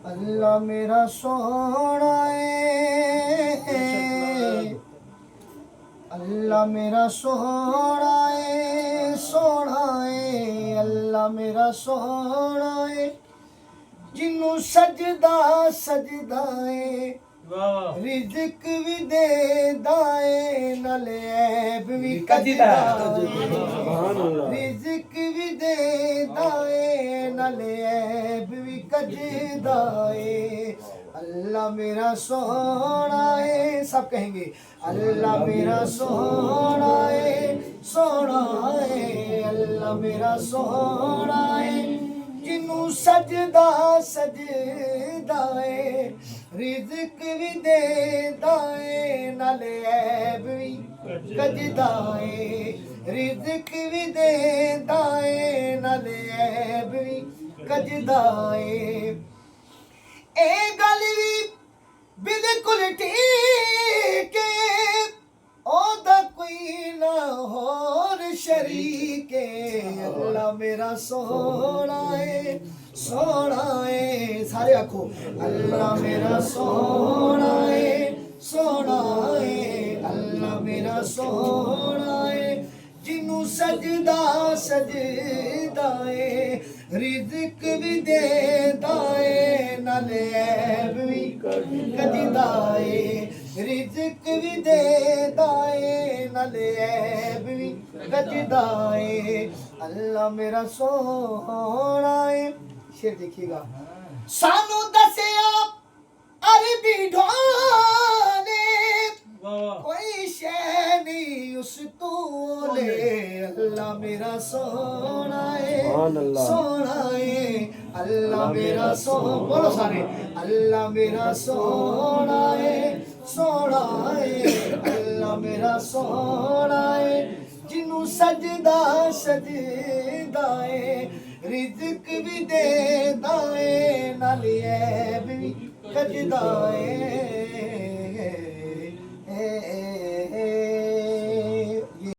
अल्लाह मेरा सोना है, अल्लाह मेरा सोना है, सोना है, अल्लाह मेरा सोना है, जिन्नू सजदा सजदा है, रिज़्क भी देदा है, नाले ऐब भी कजदा है, रिज़्क भी देदा है, नाले ऐब भी कजदा है। अल्लाह मेरा सोना है, सब कहेंगे अल्लाह मेरा सोना है, सोना है, अल्लाह मेरा सोना है, जिन्नू सजदा सजदा है, रिज़्क भी देदा है, नाले ऐब भी कजदा है, रिज़्क भी देदा है, नाले ऐब भी कजदा है। ए गल भी बिल्कुल ठीक है, ओदा कोई ना होर शरीक है। अल्लाह मेरा सोना है, सोना है, सारे आखो अल्लाह मेरा सोना है, सोना है, अल्लाह मेरा सोना है, जिन्नू सजदा सजदा है, रिज़्क भी देदा है, नाले ऐब भी कजदा है, रिज़्क भी देदा है, नाले ऐब भी कजदा है। अल्लाह मेरा सोना है। शेर देखिएगा, सानू दसिया अरबी ढोले, कोई शै नहीं उस तोले। अल्लाह मेरा सोना है, सोना है, अल्लाह मेरा बोलो सारे अल्लाह मेरा सोना है, सोना है, अल्लाह मेरा सोना है, जिन्नू सजदा सजदा है, रिज़्क भी देदा है, नाले ऐब भी कजदा है।